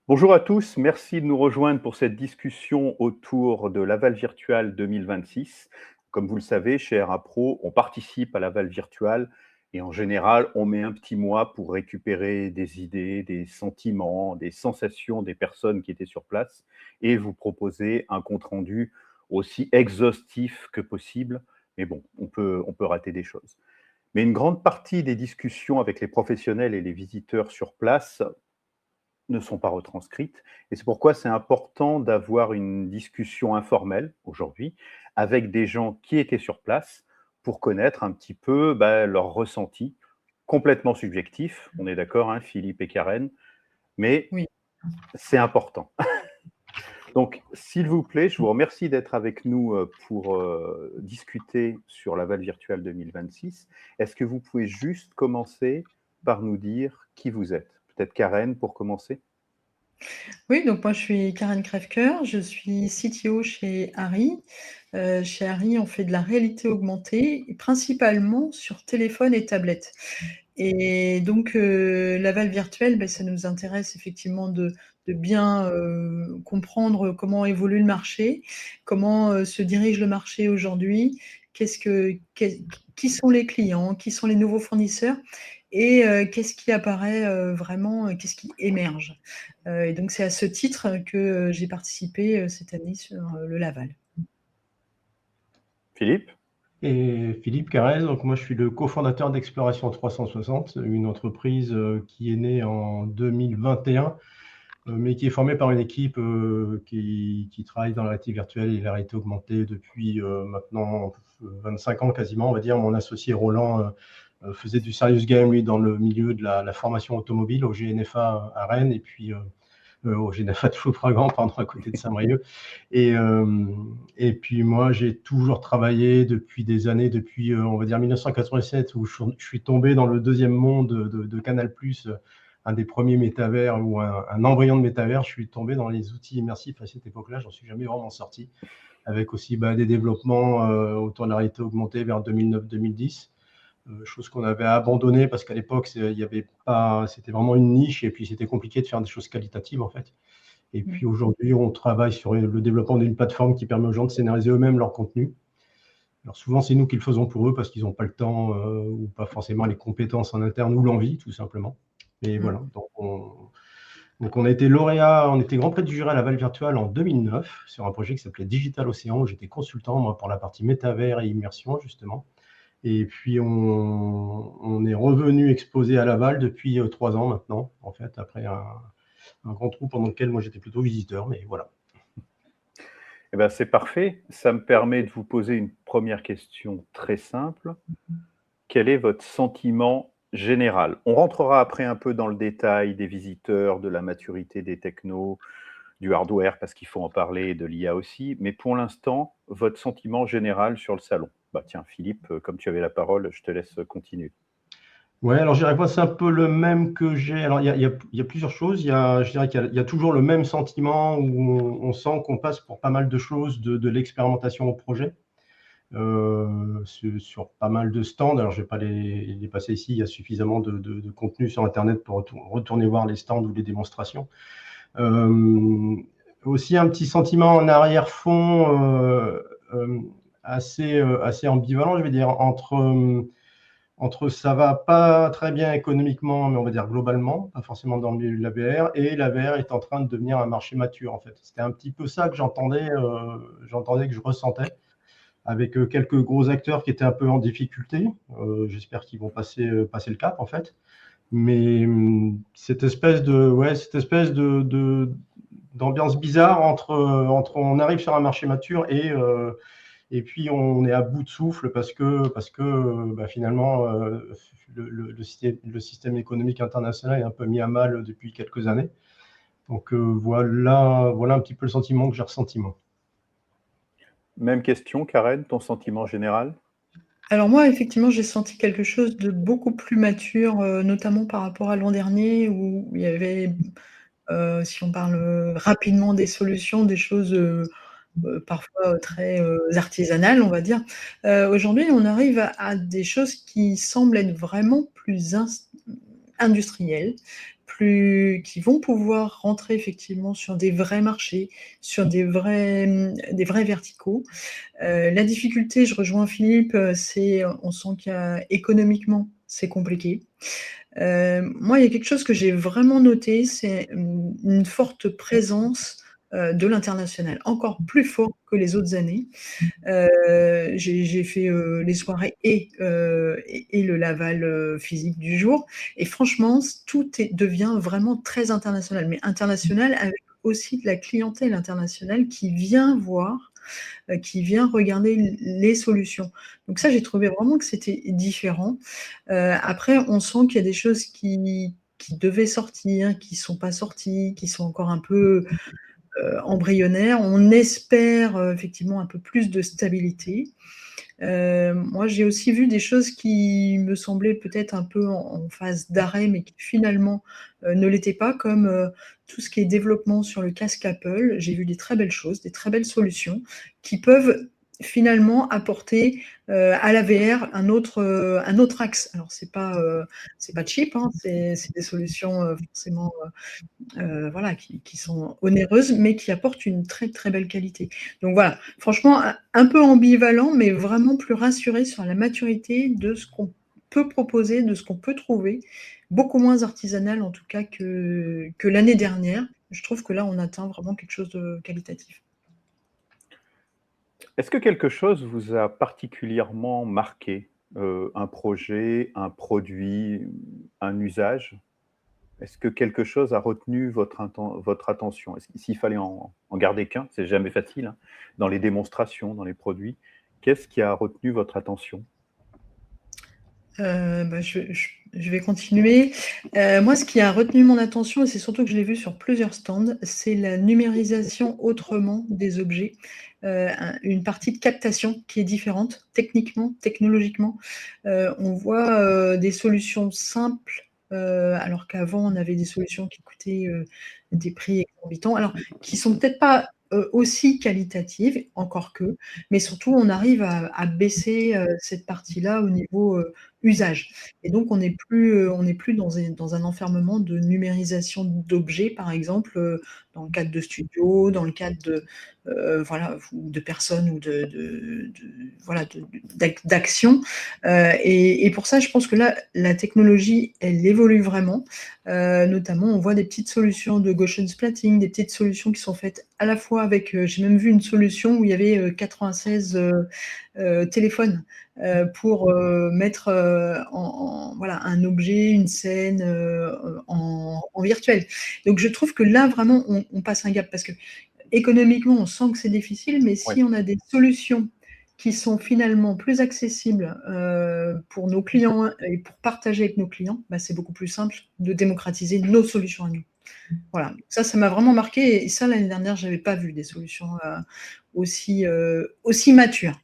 Bonjour à tous, merci de nous rejoindre pour cette discussion autour de Laval Virtual 2026. Comme vous le savez, chez RA Pro, on participe à Laval Virtual et en général, on met un petit mois pour récupérer des idées, des sentiments, des sensations des personnes qui étaient sur place et vous proposer un compte-rendu aussi exhaustif que possible. Mais bon, on peut rater des choses. Mais une grande partie des discussions avec les professionnels et les visiteurs sur place ne sont pas retranscrites. Et c'est pourquoi c'est important d'avoir une discussion informelle aujourd'hui avec des gens qui étaient sur place pour connaître un petit peu leurs ressentis complètement subjectifs. On est d'accord, hein, Philippe et Karen, mais Oui. c'est important. Donc, s'il vous plaît, je vous remercie d'être avec nous pour discuter sur Laval Virtual 2026. Est-ce que vous pouvez juste commencer par nous dire qui vous êtes? Peut-être Karen pour commencer? Oui, donc moi je suis Karen Crèvecoeur, je suis CTO chez Harry. Chez Harry, on fait de la réalité augmentée, principalement sur téléphone et tablette. Et donc Laval Virtuel, ça nous intéresse effectivement de bien comprendre comment évolue le marché, comment se dirige le marché aujourd'hui, qui sont les clients, qui sont les nouveaux fournisseurs et qu'est-ce qui apparaît vraiment, qu'est-ce qui émerge. Et donc c'est à ce titre que j'ai participé cette année sur le Laval. Philippe? Et Philippe Carrez, donc moi je suis le cofondateur d'Exploration 360, une entreprise qui est née en 2021, mais qui est formée par une équipe qui travaille dans la réalité virtuelle et la réalité augmentée depuis maintenant 25 ans quasiment, on va dire. Mon associé Roland faisait du serious game, lui, dans le milieu de la formation automobile au GNFA à Rennes, et puis au GNFA de Flaufragan, pardon, à côté de Saint-Brieuc. Et puis moi, j'ai toujours travaillé depuis des années, depuis on va dire 1987, où je suis tombé dans le deuxième monde de Canal+, un des premiers métavers ou un embryon de métavers. Je suis tombé dans les outils immersifs à cette époque-là, j'en suis jamais vraiment sorti, avec aussi des développements autour de la réalité augmentée vers 2009-2010. Chose qu'on avait abandonnée parce qu'à l'époque, il y avait pas, c'était vraiment une niche et puis c'était compliqué de faire des choses qualitatives en fait. Et puis aujourd'hui, on travaille sur le développement d'une plateforme qui permet aux gens de scénariser eux-mêmes leur contenu. Alors souvent, c'est nous qui le faisons pour eux parce qu'ils n'ont pas le temps ou pas forcément les compétences en interne ou l'envie, tout simplement. Et voilà, donc on a été lauréat, on était grand prix du jury à Laval Virtual en 2009 sur un projet qui s'appelait Digital Océan, où j'étais consultant moi pour la partie métavers et immersion justement. Et puis on est revenu exposer à Laval depuis 3 ans maintenant, en fait, après un grand trou pendant lequel moi j'étais plutôt visiteur, mais voilà. Eh ben, c'est parfait. Ça me permet de vous poser une première question très simple. Quel est votre sentiment général? On rentrera après un peu dans le détail des visiteurs, de la maturité des technos, du hardware, parce qu'il faut en parler, de l'IA aussi. Mais pour l'instant, votre sentiment général sur le salon? Tiens, Philippe, comme tu avais la parole, je te laisse continuer. Ouais, alors je dirais que moi, c'est un peu le même que j'ai. Alors, il y a plusieurs choses. Je dirais qu'il y a toujours le même sentiment où on sent qu'on passe pour pas mal de choses de l'expérimentation au projet. Sur pas mal de stands. Alors, je ne vais pas les passer ici. Il y a suffisamment de contenu sur Internet pour retourner voir les stands ou les démonstrations. Aussi, un petit sentiment en arrière-fond assez ambivalent, je vais dire, entre ça va pas très bien économiquement, mais on va dire globalement, pas forcément dans le milieu de la VR, et la VR est en train de devenir un marché mature, en fait. C'était un petit peu ça que j'entendais, que je ressentais, avec quelques gros acteurs qui étaient un peu en difficulté. J'espère qu'ils vont passer le cap, en fait. Mais cette espèce d'ambiance bizarre entre on arrive sur un marché mature et puis on est à bout de souffle parce que finalement le système économique international est un peu mis à mal depuis quelques années. Donc voilà un petit peu le sentiment que j'ai ressenti moi. Même question, Karen, ton sentiment général? Alors moi, effectivement, j'ai senti quelque chose de beaucoup plus mature, notamment par rapport à l'an dernier où il y avait, si on parle rapidement des solutions, des choses parfois très artisanales, on va dire. Aujourd'hui, on arrive à des choses qui semblent être vraiment plus industrielles, qui vont pouvoir rentrer effectivement sur des vrais marchés, sur des vrais verticaux. La difficulté, je rejoins Philippe, c'est on sent qu'économiquement, c'est compliqué. Moi, il y a quelque chose que j'ai vraiment noté, c'est une forte présence de l'international, encore plus fort que les autres années. J'ai fait les soirées et le Laval physique du jour. Et franchement, tout devient vraiment très international, mais international avec aussi de la clientèle internationale qui vient voir, qui vient regarder les solutions. Donc ça, j'ai trouvé vraiment que c'était différent. Après, on sent qu'il y a des choses qui devaient sortir, qui ne sont pas sorties, qui sont encore un peu embryonnaires. On espère effectivement un peu plus de stabilité. Moi, j'ai aussi vu des choses qui me semblaient peut-être un peu en phase d'arrêt, mais qui finalement ne l'étaient pas, comme tout ce qui est développement sur le casque Apple. J'ai vu des très belles choses, des très belles solutions qui peuvent finalement apporter à la VR un autre axe. Alors, c'est pas cheap, hein, c'est des solutions forcément voilà, qui sont onéreuses, mais qui apportent une très, très belle qualité. Donc voilà, franchement, un peu ambivalent, mais vraiment plus rassuré sur la maturité de ce qu'on peut proposer, de ce qu'on peut trouver, beaucoup moins artisanal en tout cas que l'année dernière. Je trouve que là, on atteint vraiment quelque chose de qualitatif. Est-ce que quelque chose vous a particulièrement marqué? Un projet, un produit, un usage? Est-ce que quelque chose a retenu votre attention? S'il fallait en garder qu'un, c'est jamais facile, hein, dans les démonstrations, dans les produits, qu'est-ce qui a retenu votre attention? Je vais continuer. Moi, ce qui a retenu mon attention, et c'est surtout que je l'ai vu sur plusieurs stands, c'est la numérisation autrement des objets. Une partie de captation qui est différente, techniquement, technologiquement. On voit des solutions simples, alors qu'avant, on avait des solutions qui coûtaient des prix exorbitants, alors qui sont peut-être pas aussi qualitatives, encore que, mais surtout, on arrive à baisser cette partie-là au niveau usage. Et donc, on n'est plus dans un enfermement de numérisation d'objets, par exemple, dans le cadre de studios, dans le cadre de voilà, de personnes ou voilà, d'actions. Et pour ça, je pense que là, la technologie, elle évolue vraiment. Notamment, on voit des petites solutions de Gaussian splatting, des petites solutions qui sont faites à la fois avec, j'ai même vu une solution où il y avait 96 téléphones pour mettre voilà, un objet, une scène en virtuel. Donc je trouve que là, vraiment, on passe un gap parce que économiquement, on sent que c'est difficile, mais si on a des solutions qui sont finalement plus accessibles pour nos clients et pour partager avec nos clients, bah, c'est beaucoup plus simple de démocratiser nos solutions à nous. Voilà, ça m'a vraiment marqué, et ça, l'année dernière, je n'avais pas vu des solutions aussi matures.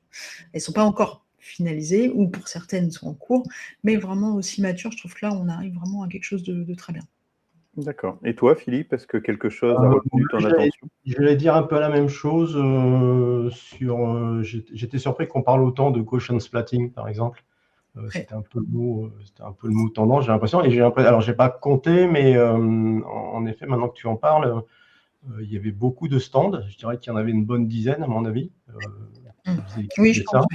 Elles ne sont pas encore finalisées, ou pour certaines sont en cours, mais vraiment aussi matures. Je trouve que là, on arrive vraiment à quelque chose de très bien. D'accord. Et toi, Philippe, est-ce que quelque chose a retenu ton attention? J'allais dire un peu la même chose. J'étais surpris qu'on parle autant de Gaussian splatting, par exemple. C'était un peu le mot tendance, j'ai l'impression. Alors, j'ai pas compté, mais en effet, maintenant que tu en parles, il y avait beaucoup de stands. Je dirais qu'il y en avait une bonne dizaine, à mon avis. Oui, je pense.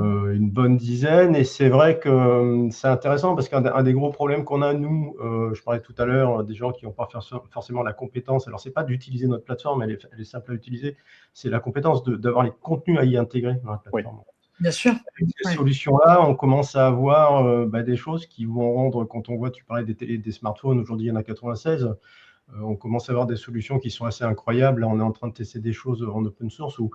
Une bonne dizaine, et c'est vrai que c'est intéressant parce qu'un des gros problèmes qu'on a, nous, je parlais tout à l'heure des gens qui n'ont pas forcément la compétence, alors c'est pas d'utiliser notre plateforme, elle est simple à utiliser, c'est la compétence d'avoir les contenus à y intégrer dans la plateforme. Oui. Bien sûr. Avec ces solutions-là, on commence à avoir des choses qui vont rendre, quand on voit, tu parlais des smartphones, aujourd'hui il y en a 96, on commence à avoir des solutions qui sont assez incroyables. Là, on est en train de tester des choses en open source où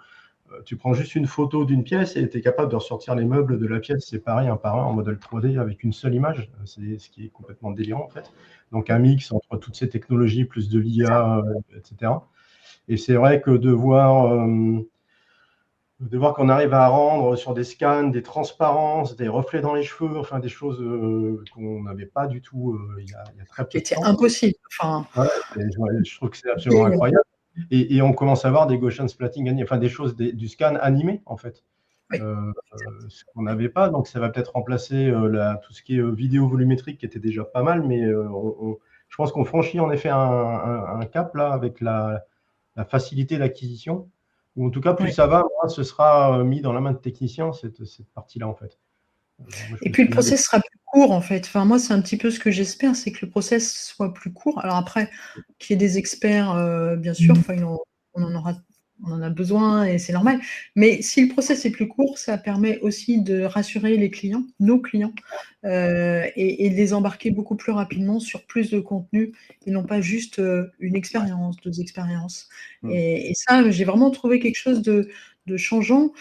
tu prends juste une photo d'une pièce et tu es capable de ressortir les meubles de la pièce séparés un par un en modèle 3D avec une seule image. C'est ce qui est complètement délirant, en fait. Donc, un mix entre toutes ces technologies, plus de l'IA, etc. Et c'est vrai que de voir qu'on arrive à rendre sur des scans, des transparences, des reflets dans les cheveux, enfin des choses qu'on n'avait pas du tout il y a très peu de temps. C'était impossible. Enfin... je trouve que c'est absolument incroyable. Et on commence à voir des Gaussian splatting, enfin des choses, du scan animé, en fait. Oui. Ce qu'on n'avait pas. Donc, ça va peut-être remplacer tout ce qui est vidéo volumétrique, qui était déjà pas mal, mais je pense qu'on franchit en effet un cap là avec la facilité d'acquisition. Ou en tout cas, plus Ouais. ça va, moins ce sera mis dans la main de techniciens, cette partie-là, en fait. Moi, je Et me puis le souviens process sera plus court en fait. Enfin, moi, c'est un petit peu ce que j'espère, c'est que le process soit plus court. Alors après, qu'il y ait des experts, bien sûr, enfin, on en a besoin et c'est normal. Mais si le process est plus court, ça permet aussi de rassurer les clients, nos clients, et de les embarquer beaucoup plus rapidement sur plus de contenu et non pas juste, une expérience, 2 expériences. Mmh. Et ça, j'ai vraiment trouvé quelque chose de changeant.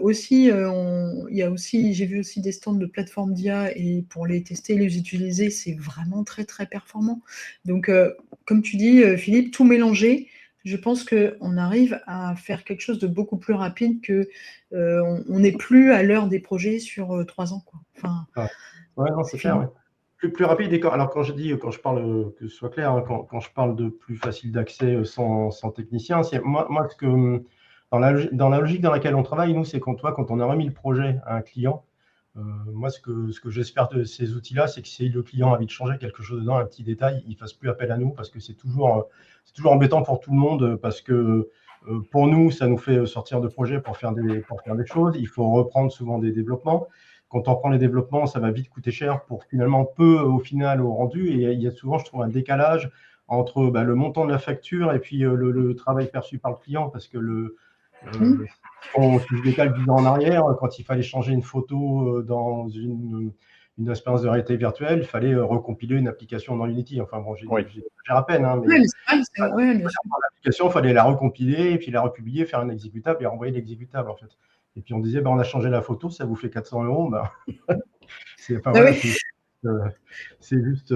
Aussi, il y a aussi j'ai vu aussi des stands de plateformes d'IA et pour les tester, les utiliser, c'est vraiment très, très performant. Donc, comme tu dis, Philippe, tout mélanger, je pense qu'on arrive à faire quelque chose de beaucoup plus rapide que, on n'est plus à l'heure des projets sur, 3 ans, quoi. Enfin, Ouais, non, c'est c'est clair, fini. ouais. Plus rapide. Et alors, quand je parle, que ce soit clair, hein, quand je parle de plus facile d'accès sans technicien, c'est moi, dans la logique dans laquelle on travaille, nous, c'est quand on a remis le projet à un client, moi, ce que j'espère de ces outils-là, c'est que si le client a envie de changer quelque chose dedans, un petit détail, il ne fasse plus appel à nous, parce que c'est toujours embêtant pour tout le monde, parce que pour nous, ça nous fait sortir de projet pour faire des choses. Il faut reprendre souvent des développements. Quand on prend les développements, ça va vite coûter cher pour finalement peu au final au rendu. Et il y a souvent, je trouve, un décalage entre le montant de la facture et puis le travail perçu par le client, parce que Mmh. si je décale 10 ans en arrière, quand il fallait changer une photo dans une expérience de réalité virtuelle, il fallait recompiler une application dans Unity. Enfin bon, Oui. j'exagère à peine, hein, mais Ouais, mais c'est vrai, ouais, bien sûr. l'application, il fallait la recompiler et puis la republier, faire un exécutable et renvoyer l'exécutable, en fait. Et puis on disait, on a changé la photo, ça vous fait 400 €. Enfin, Bah voilà, oui. c'est juste.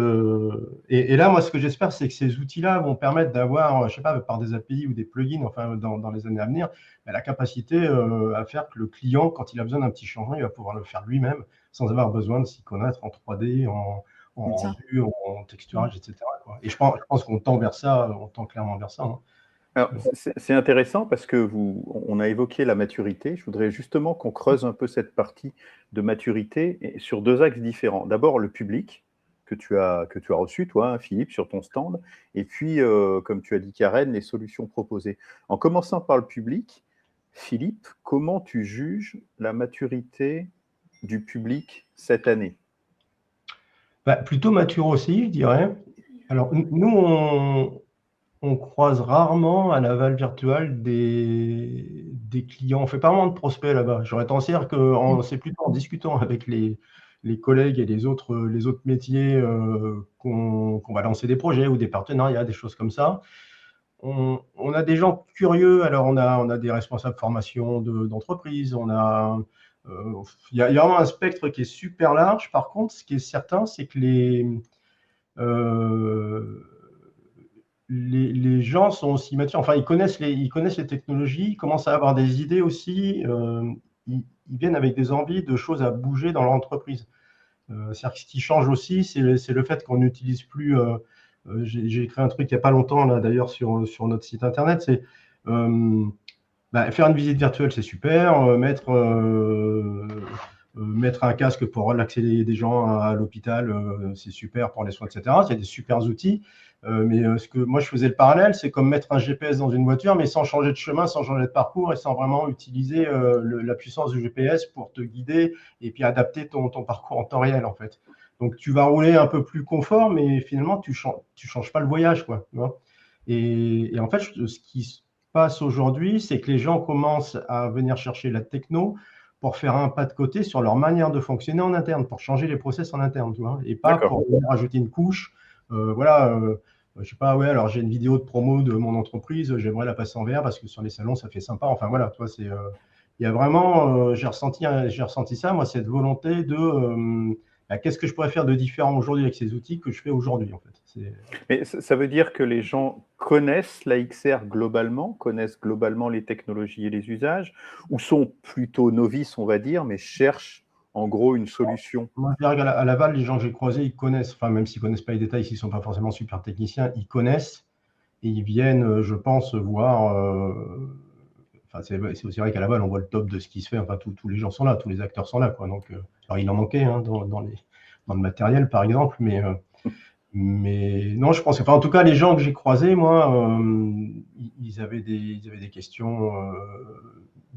Et là, moi, ce que j'espère, c'est que ces outils-là vont permettre d'avoir, je sais pas, par des API ou des plugins, enfin, dans les années à venir, la capacité à faire que le client, quand il a besoin d'un petit changement, il va pouvoir le faire lui-même sans avoir besoin de s'y connaître en 3D, en C'est ça. rendu, en texturage, etc., quoi. Et je pense qu'on tend vers ça, on tend clairement vers ça, hein. Alors, c'est intéressant parce que on a évoqué la maturité. Je voudrais justement qu'on creuse un peu cette partie de maturité et sur 2 axes différents. D'abord, le public que tu as reçu, toi, hein, Philippe, sur ton stand, et puis, comme tu as dit, Karen, les solutions proposées. En commençant par le public, Philippe, comment tu juges la maturité du public cette année? Plutôt mature aussi, je dirais. Alors, nous, on croise rarement à Laval Virtual des clients. On fait pas vraiment de prospects là-bas. J'aurais tendance à dire que c'est plutôt en discutant avec les collègues et les autres métiers qu'on va lancer des projets ou des partenariats, des choses comme ça. On a des gens curieux. Alors, on a des responsables formation d'entreprise. Il y a vraiment un spectre qui est super large. Par contre, ce qui est certain, c'est que euh, les gens sont aussi matures, enfin, ils connaissent les technologies, ils commencent à avoir des idées aussi, ils viennent avec des envies de choses à bouger dans leur entreprise. C'est-à-dire que ce qui change aussi, c'est le fait qu'on n'utilise plus, j'ai écrit un truc il n'y a pas longtemps, là, d'ailleurs, sur notre site internet, c'est faire une visite virtuelle, c'est super, mettre un casque pour relaxer des gens à l'hôpital, c'est super pour les soins, etc. Il y a des super outils. Mais ce que moi je faisais le parallèle, c'est comme mettre un GPS dans une voiture, mais sans changer de chemin, sans changer de parcours et sans vraiment utiliser la puissance du GPS pour te guider et puis adapter ton parcours en temps réel, en fait. Donc tu vas rouler un peu plus confort, mais finalement tu changes pas le voyage, quoi. Tu vois. Et en fait, ce qui se passe aujourd'hui, c'est que les gens commencent à venir chercher la techno pour faire un pas de côté sur leur manière de fonctionner en interne, pour changer les process en interne, tu vois, et pas D'accord. pour venir ajouter une couche. Je sais pas, ouais, alors j'ai une vidéo de promo de mon entreprise, j'aimerais la passer en VR parce que sur les salons, ça fait sympa. Enfin voilà, toi, il y a vraiment, j'ai ressenti ça, moi, cette volonté de qu'est-ce que je pourrais faire de différent aujourd'hui avec ces outils que je fais aujourd'hui, en fait. Mais ça veut dire que les gens connaissent la XR globalement, connaissent globalement les technologies et les usages, ou sont plutôt novices, on va dire, mais cherchent en gros une solution? Moi, je dirais qu'à Laval, les gens que j'ai croisés, ils connaissent, enfin, même s'ils ne connaissent pas les détails, s'ils ne sont pas forcément super techniciens, ils connaissent et ils viennent, je pense, voir, c'est aussi vrai qu'à Laval, on voit le top de ce qui se fait. Enfin, tous les gens sont là, tous les acteurs sont là, quoi. Donc, alors, il en manquait hein, dans le matériel, par exemple, mais non, je pense. Enfin, en tout cas, les gens que j'ai croisés, moi, ils avaient des questions.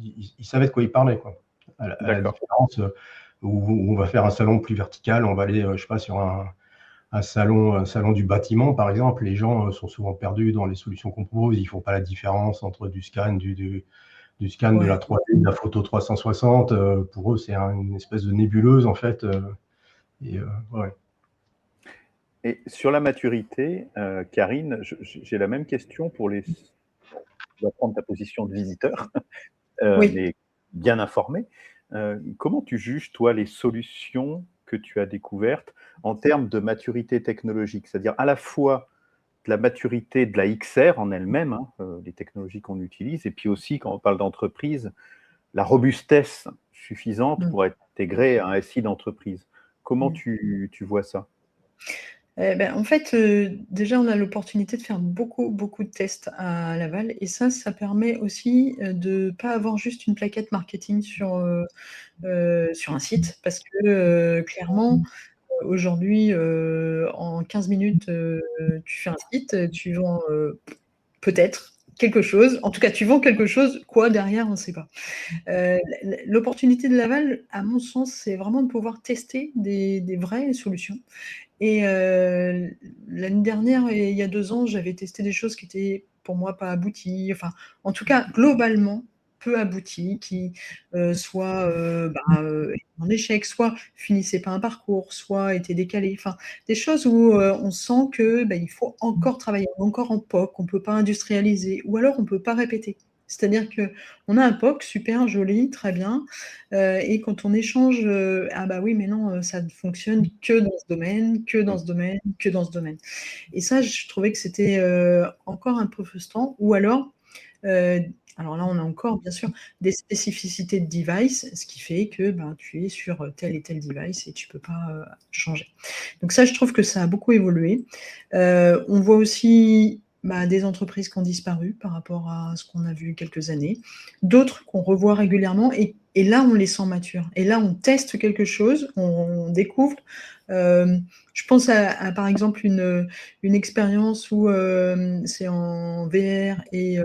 Ils savaient de quoi ils parlaient, quoi. À la D'accord. différence où on va faire un salon plus vertical, on va aller, je sais pas, sur un salon du bâtiment, par exemple. Les gens sont souvent perdus dans les solutions qu'on propose. Ils font pas la différence entre du scan, du scan de la Ouais. 3D, de la photo 360. Pour eux, c'est une espèce de nébuleuse, en fait. Ouais. Et sur la maturité, Karine, j'ai la même question pour les. Je vais prendre ta position de visiteur, Oui. mais bien informé. Comment tu juges, toi, les solutions que tu as découvertes en termes de maturité technologique? C'est-à-dire à la fois de la maturité de la XR en elle-même, hein, les technologies qu'on utilise, et puis aussi, quand on parle d'entreprise, la robustesse suffisante pour intégrer un SI d'entreprise. Comment tu vois ça? En fait, déjà, on a l'opportunité de faire beaucoup, beaucoup de tests à Laval et ça permet aussi, de pas avoir juste une plaquette marketing sur un site parce que, clairement, aujourd'hui, en 15 minutes, tu fais un site, tu vends, peut-être quelque chose. En tout cas, tu vends quelque chose, quoi derrière, on ne sait pas. L'opportunité de Laval, à mon sens, c'est vraiment de pouvoir tester des vraies solutions et l'année dernière et il y a 2 ans, j'avais testé des choses qui étaient pour moi pas abouties, enfin, en tout cas, globalement, peu abouties, qui, soit, en échec, soit finissaient pas un parcours, soit étaient décalées. Enfin, des choses où, on sent que, il faut encore travailler, encore en POC, on peut pas industrialiser ou alors on peut pas répéter. C'est-à-dire qu'on a un POC super joli, très bien, et quand on échange, ah bah oui, mais non, ça ne fonctionne que dans ce domaine, que dans ce domaine, que dans ce domaine. Et ça, je trouvais que c'était encore un peu frustrant. Ou alors là, on a encore bien sûr des spécificités de device, ce qui fait que tu es sur tel et tel device et tu peux pas changer. Donc ça, je trouve que ça a beaucoup évolué. On voit aussi des entreprises qui ont disparu par rapport à ce qu'on a vu quelques années, d'autres qu'on revoit régulièrement et là, on les sent matures. Et là, on teste quelque chose, on découvre. Je pense à par exemple une expérience où c'est en VR et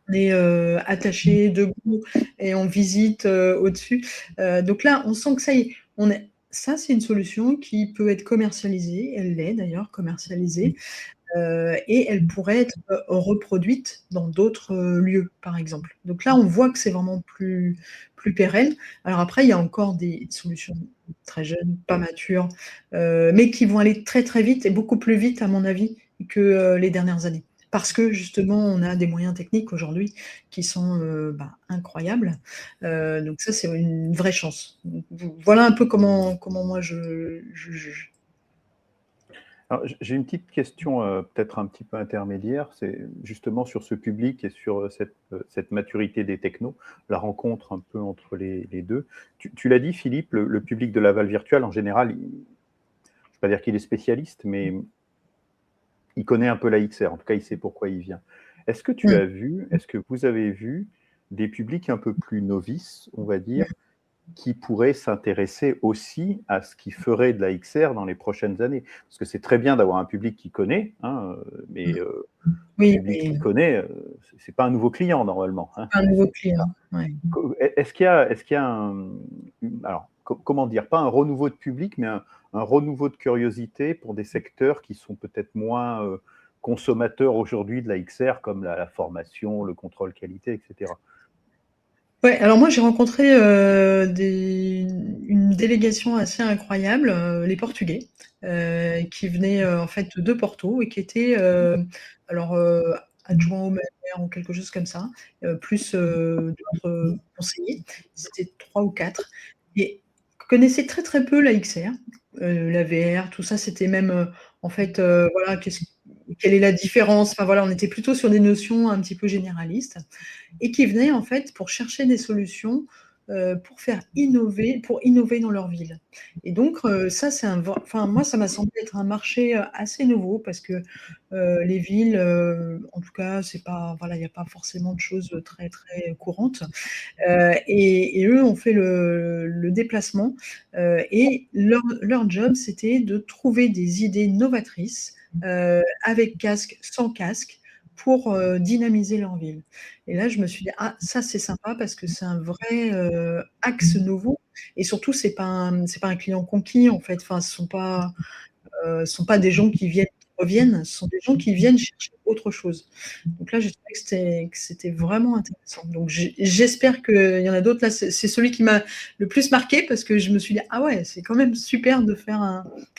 on est attaché debout et on visite au-dessus. Donc là, on sent que ça y est, ça, c'est une solution qui peut être commercialisée. Elle l'est d'ailleurs commercialisée. Et elle pourrait être reproduite dans d'autres lieux, par exemple. Donc là, on voit que c'est vraiment plus pérenne. Alors après, il y a encore des solutions très jeunes, pas matures, mais qui vont aller très, très vite et beaucoup plus vite, à mon avis, que les dernières années. Parce que justement, on a des moyens techniques aujourd'hui qui sont incroyables. Donc ça, c'est une vraie chance. Donc, voilà un peu comment moi je juge. Alors, j'ai une petite question, peut-être un petit peu intermédiaire, c'est justement sur ce public et sur cette maturité des technos, la rencontre un peu entre les deux. Tu l'as dit, Philippe, le public de Laval Virtual, en général, je ne vais pas dire qu'il est spécialiste, mais il connaît un peu la XR, en tout cas, il sait pourquoi il vient. Est-ce que est-ce que vous avez vu des publics un peu plus novices, on va dire, qui pourraient s'intéresser aussi à ce qui ferait de la XR dans les prochaines années? Parce que c'est très bien d'avoir un public qui connaît, hein, mais un Oui, public mais qui connaît, c'est pas un nouveau client normalement, hein. un nouveau client, ouais. Est-ce qu'il y a alors, comment dire, pas un renouveau de public, mais un renouveau de curiosité pour des secteurs qui sont peut-être moins consommateurs aujourd'hui de la XR, comme la formation, le contrôle qualité, etc. Ouais, alors moi j'ai rencontré une délégation assez incroyable, les Portugais, qui venaient en fait de Porto et qui étaient alors adjoints au maire ou quelque chose comme ça, plus d'autres conseillers. Ils étaient 3 ou 4 et connaissaient très très peu la XR, la VR, tout ça. C'était même en fait voilà, quelle est la différence? Enfin voilà, on était plutôt sur des notions un petit peu généralistes et qui venaient en fait pour chercher des solutions pour innover dans leur ville. Et donc, ça, moi, ça m'a semblé être un marché assez nouveau parce que les villes, en tout cas, voilà, il n'y a pas forcément de choses très, très courantes. Et eux ont fait le déplacement et leur job, c'était de trouver des idées novatrices avec casque, sans casque, pour dynamiser leur ville. Et là, je me suis dit, ah, ça c'est sympa parce que c'est un vrai axe nouveau. Et surtout, c'est pas un client conquis en fait. Enfin, ce sont pas des gens qui reviennent, ce sont des gens qui viennent chercher autre chose. Donc là, j'ai trouvé que c'était vraiment intéressant. Donc j'espère qu'il y en a d'autres. Là, c'est celui qui m'a le plus marqué parce que je me suis dit, ah ouais, c'est quand même super de faire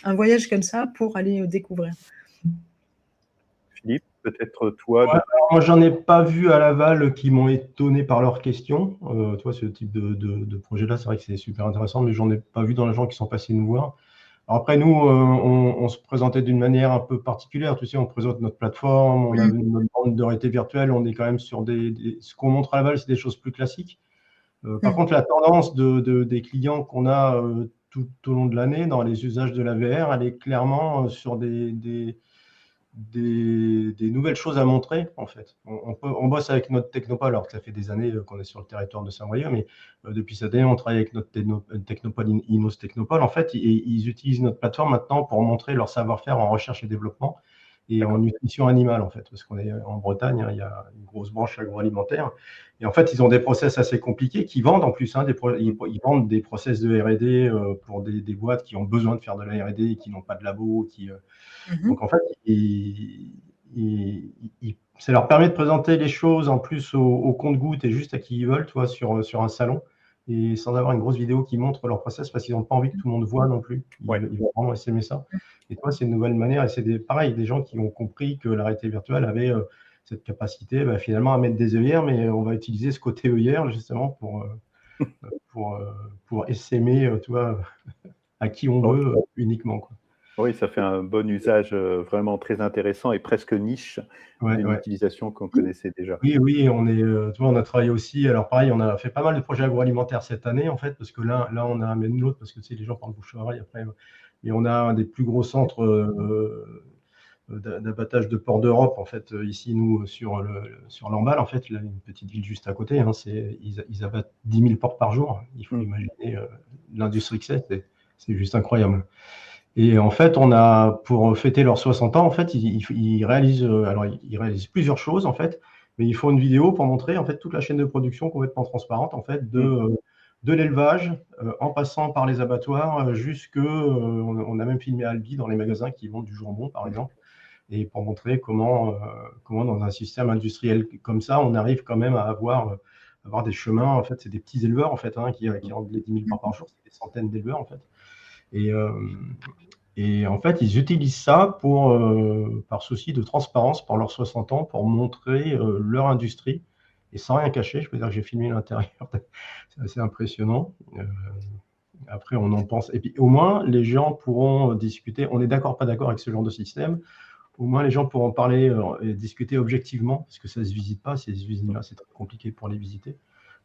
un voyage comme ça pour aller découvrir. Philippe, peut-être toi. Ouais, alors moi, j'en ai pas vu à Laval qui m'ont étonné par leurs questions. Toi, ce type de projet-là, c'est vrai que c'est super intéressant, mais j'en ai pas vu dans les gens qui sont passés nous voir. Alors après, nous, on se présentait d'une manière un peu particulière. Tu sais, on présente notre plateforme, on a notre bande de réalité virtuelle, on est quand même sur ce qu'on montre à Laval, c'est des choses plus classiques. Par contre, la tendance des clients qu'on a tout au long de l'année dans les usages de la VR, elle est clairement sur des nouvelles choses à montrer, en fait. On bosse avec notre Technopole, alors que ça fait des années qu'on est sur le territoire de Saint-Brieuc, mais depuis cette année, on travaille avec notre Technopole, Inos Technopole. En fait, ils utilisent notre plateforme maintenant pour montrer leur savoir-faire en recherche et développement et en nutrition animale, en fait, parce qu'on est en Bretagne, hein, il y a une grosse branche agroalimentaire. Et en fait, ils ont des process assez compliqués qui vendent en plus. Hein, ils vendent des process de R&D pour des boîtes qui ont besoin de faire de la R&D et qui n'ont pas de labo, donc en fait, ça leur permet de présenter les choses en plus au compte-gouttes et juste à qui ils veulent, tu vois, sur un salon, et sans avoir une grosse vidéo qui montre leur process parce qu'ils n'ont pas envie que tout le monde voit non plus. Ils vont vraiment s'aimer ça. Et toi, c'est une nouvelle manière, et c'est pareil, des gens qui ont compris que la réalité virtuelle avait cette capacité finalement à mettre des œillères, mais on va utiliser ce côté œillère justement pour essaimer, tu vois, à qui on veut uniquement, quoi. Oui, ça fait un bon usage vraiment très intéressant et presque niche d'une utilisation qu'on connaissait déjà. Oui, tu vois, on a travaillé aussi. Alors pareil, on a fait pas mal de projets agroalimentaires cette année, en fait, parce que là on a amené l'autre, parce que tu sais, les gens parlent bouche-oreille après. Et on a un des plus gros centres d'abattage de porcs d'Europe, en fait, ici, nous, sur Lamballe, en fait, là, une petite ville juste à côté. Hein, ils abattent 10 000 porcs par jour. Il faut imaginer l'industrie que c'est juste incroyable. Et en fait, pour fêter leurs 60 ans, en fait, ils réalisent plusieurs choses, en fait, mais ils font une vidéo pour montrer, en fait, toute la chaîne de production complètement transparente, en fait, de l'élevage, en passant par les abattoirs, on a même filmé Albi dans les magasins qui vendent du jambon, par exemple, et pour montrer comment dans un système industriel comme ça, on arrive quand même à avoir des chemins. En fait, c'est des petits éleveurs, en fait, hein, qui rendent les 10 000 porcs par jour, c'est des centaines d'éleveurs, en fait. Et en fait, ils utilisent ça par souci de transparence pour leurs 60 ans, pour montrer leur industrie, et sans rien cacher. Je peux dire que j'ai filmé l'intérieur, c'est assez impressionnant. Après, on en pense. Et puis, au moins, les gens pourront discuter. On est d'accord, pas d'accord avec ce genre de système. Au moins, les gens pourront parler et discuter objectivement, parce que ça ne se visite pas. Ces usines-là, c'est très compliqué pour les visiter.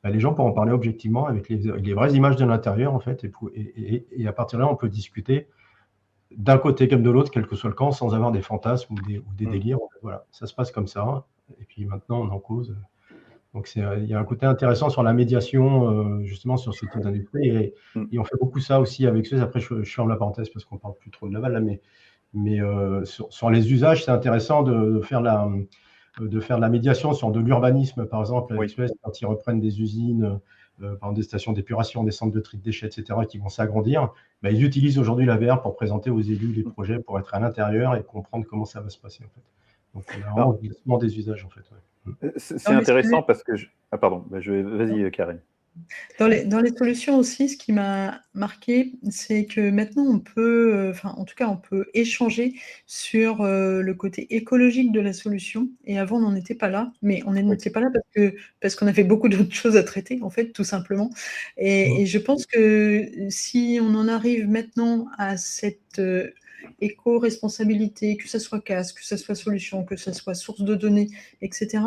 Les gens pourront parler objectivement avec les vraies images de l'intérieur, en fait. Et à partir de là, on peut discuter d'un côté comme de l'autre, quel que soit le camp, sans avoir des fantasmes ou des délires. Voilà, ça se passe comme ça. Et puis maintenant, on en cause. Donc, il y a un côté intéressant sur la médiation, justement, sur ce type d'industrie. Et on fait beaucoup ça aussi avec ceux. Après, je ferme la parenthèse parce qu'on ne parle plus trop de Laval, là, mais sur les usages, c'est intéressant de faire la médiation sur de l'urbanisme, par exemple, avec Suez, quand ils reprennent des usines, par exemple des stations d'épuration, des centres de tri de déchets, etc., qui vont s'agrandir. Ils utilisent aujourd'hui la VR pour présenter aux élus les projets, pour être à l'intérieur et comprendre comment ça va se passer, en fait. Donc, on a vraiment des usages, en fait. Ouais. C'est intéressant parce que... Ah pardon, vas-y, Karine. Dans les solutions aussi, ce qui m'a marqué, c'est que maintenant on peut, en tout cas, on peut échanger sur le côté écologique de la solution. Et avant, on n'en était pas là, mais on n'était pas là parce qu'on avait beaucoup d'autres choses à traiter, en fait, tout simplement. Et je pense que si on en arrive maintenant à cette éco-responsabilité, que ce soit casque, que ce soit solution, que ce soit source de données, etc.,